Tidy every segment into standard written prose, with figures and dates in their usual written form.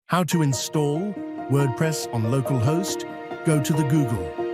How to install WordPress on localhost? Go to the Google.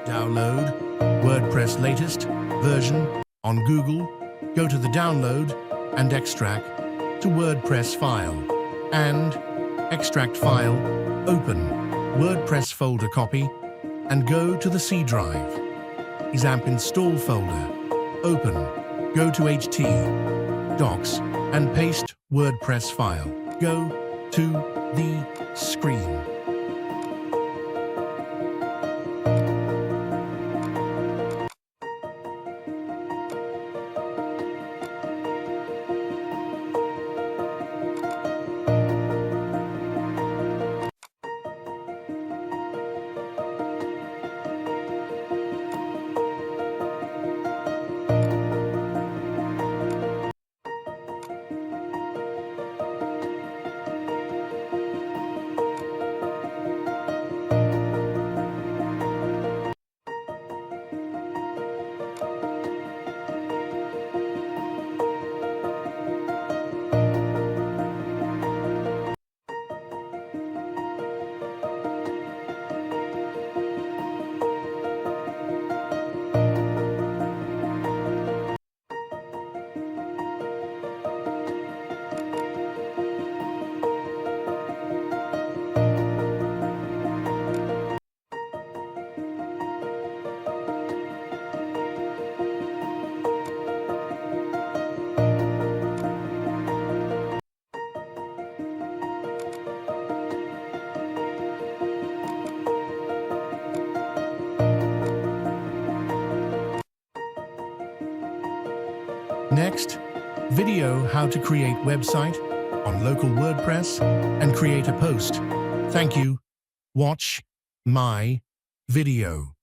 Download WordPress latest version on Google. Go to the download and extract to WordPress file and extract file. Open WordPress folder copy and go to the C drive. XAMPP install folder. Open. Go to HT docs and paste WordPress file. Go to the screen. Next, video how to create website on local WordPress and create a post. Thank you. Watch my video.